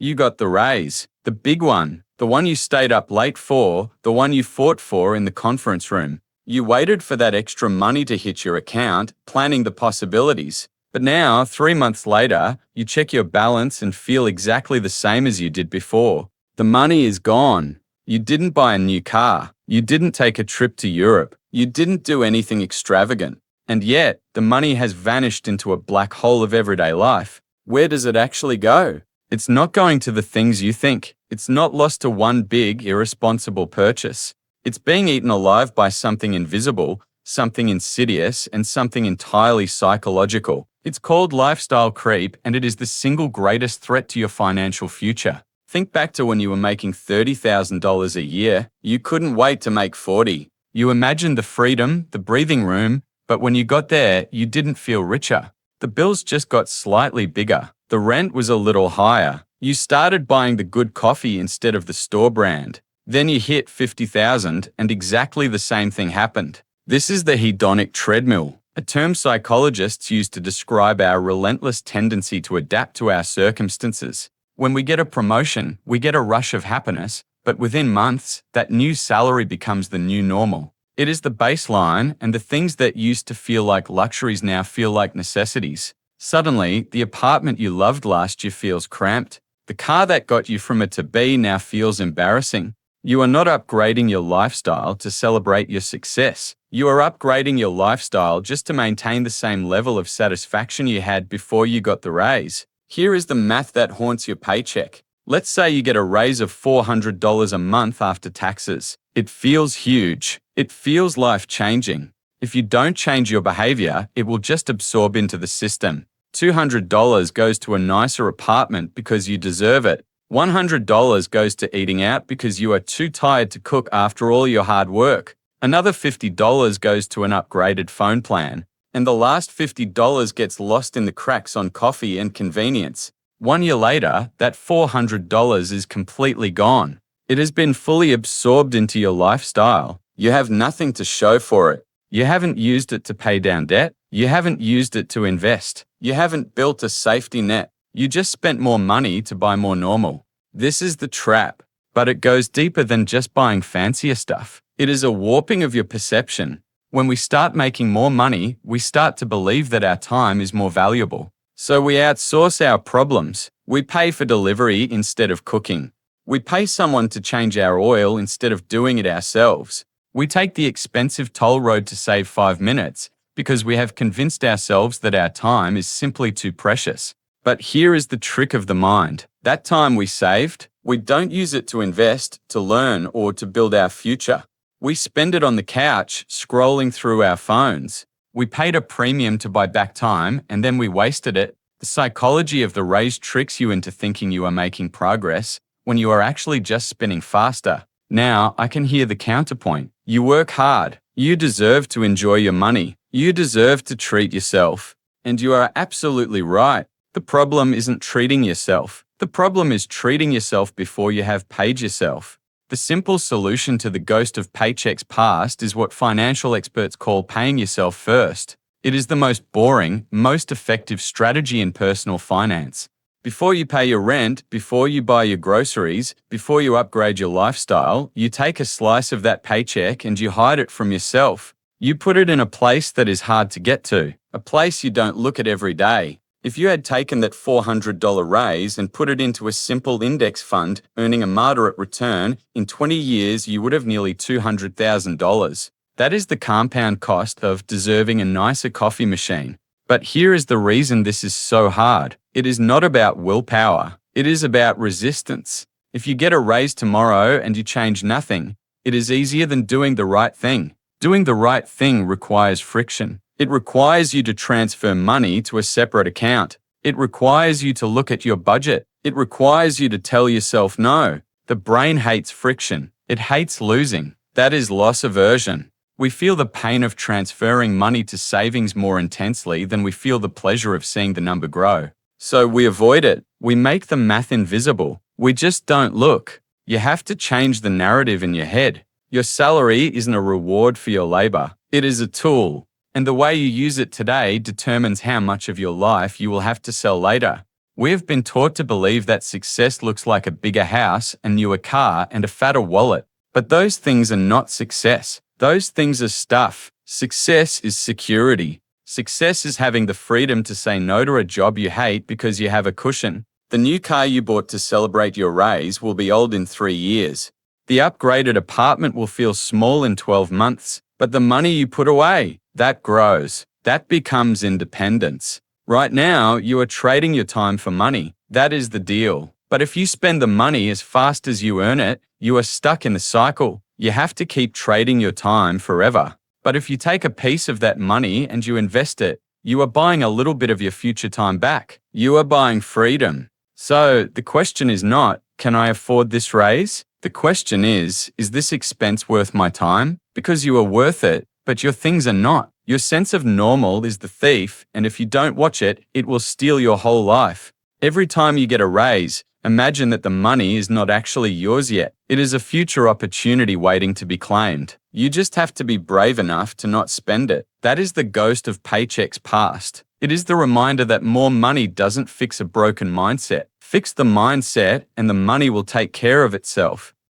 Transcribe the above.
You got the raise, the big one, the one you stayed up late for, the one you fought for in the conference room. You waited for that extra money to hit your account, planning the possibilities. But now, 3 months later, you check your balance and feel exactly the same as you did before. The money is gone. You didn't buy a new car. You didn't take a trip to Europe. You didn't do anything extravagant. And yet, the money has vanished into a black hole of everyday life. Where does it actually go? It's not going to the things you think. It's not lost to one big, irresponsible purchase. It's being eaten alive by something invisible, something insidious, and something entirely psychological. It's called lifestyle creep, and it is the single greatest threat to your financial future. Think back to when you were making $30,000 a year. You couldn't wait to make 40. You imagined the freedom, the breathing room, but when you got there, you didn't feel richer. The bills just got slightly bigger. The rent was a little higher. You started buying the good coffee instead of the store brand. Then you hit 50,000 and exactly the same thing happened. This is the hedonic treadmill, a term psychologists use to describe our relentless tendency to adapt to our circumstances. When we get a promotion, we get a rush of happiness, but within months, that new salary becomes the new normal. It is the baseline, and the things that used to feel like luxuries now feel like necessities. Suddenly, the apartment you loved last year feels cramped. The car that got you from A to B now feels embarrassing. You are not upgrading your lifestyle to celebrate your success. You are upgrading your lifestyle just to maintain the same level of satisfaction you had before you got the raise. Here is the math that haunts your paycheck. Let's say you get a raise of $400 a month after taxes. It feels huge. It feels life-changing. If you don't change your behavior, it will just absorb into the system. $200 goes to a nicer apartment because you deserve it. $100 goes to eating out because you are too tired to cook after all your hard work. Another $50 goes to an upgraded phone plan. And the last $50 gets lost in the cracks on coffee and convenience. 1 year later, that $400 is completely gone. It has been fully absorbed into your lifestyle. You have nothing to show for it. You haven't used it to pay down debt. You haven't used it to invest. You haven't built a safety net. You just spent more money to buy more normal. This is the trap, but it goes deeper than just buying fancier stuff. It is a warping of your perception. When we start making more money, we start to believe that our time is more valuable. So we outsource our problems. We pay for delivery instead of cooking. We pay someone to change our oil instead of doing it ourselves. We take the expensive toll road to save 5 minutes because we have convinced ourselves that our time is simply too precious. But here is the trick of the mind. That time we saved, we don't use it to invest, to learn, or to build our future. We spend it on the couch, scrolling through our phones. We paid a premium to buy back time, and then we wasted it. The psychology of the raise tricks you into thinking you are making progress when you are actually just spinning faster. Now, I can hear the counterpoint. You work hard. You deserve to enjoy your money. You deserve to treat yourself. And you are absolutely right. The problem isn't treating yourself. The problem is treating yourself before you have paid yourself. The simple solution to the ghost of paychecks past is what financial experts call paying yourself first. It is the most boring, most effective strategy in personal finance. Before you pay your rent, before you buy your groceries, before you upgrade your lifestyle, you take a slice of that paycheck and you hide it from yourself. You put it in a place that is hard to get to, a place you don't look at every day. If you had taken that $400 raise and put it into a simple index fund, earning a moderate return, in 20 years you would have nearly $200,000. That is the compound cost of deserving a nicer coffee machine. But here is the reason this is so hard. It is not about willpower. It is about resistance. If you get a raise tomorrow and you change nothing, it is easier than doing the right thing. Doing the right thing requires friction. It requires you to transfer money to a separate account. It requires you to look at your budget. It requires you to tell yourself no. The brain hates friction. It hates losing. That is loss aversion. We feel the pain of transferring money to savings more intensely than we feel the pleasure of seeing the number grow. So we avoid it. We make the math invisible. We just don't look. You have to change the narrative in your head. Your salary isn't a reward for your labor. It is a tool. And the way you use it today determines how much of your life you will have to sell later. We have been taught to believe that success looks like a bigger house, a newer car, and a fatter wallet. But those things are not success. Those things are stuff. Success is security. Success is having the freedom to say no to a job you hate because you have a cushion. The new car you bought to celebrate your raise will be old in 3 years. The upgraded apartment will feel small in 12 months. But the money you put away, that grows. That becomes independence. Right now, you are trading your time for money. That is the deal. But if you spend the money as fast as you earn it, you are stuck in the cycle. You have to keep trading your time forever. But if you take a piece of that money and you invest it, you are buying a little bit of your future time back. You are buying freedom. So the question is not, can I afford this raise? The question is this expense worth my time? Because you are worth it, but your things are not. Your sense of normal is the thief, and if you don't watch it, it will steal your whole life. Every time you get a raise, imagine that the money is not actually yours yet. It is a future opportunity waiting to be claimed. You just have to be brave enough to not spend it. That is the ghost of paychecks past. It is the reminder that more money doesn't fix a broken mindset. Fix the mindset and the money will take care of itself.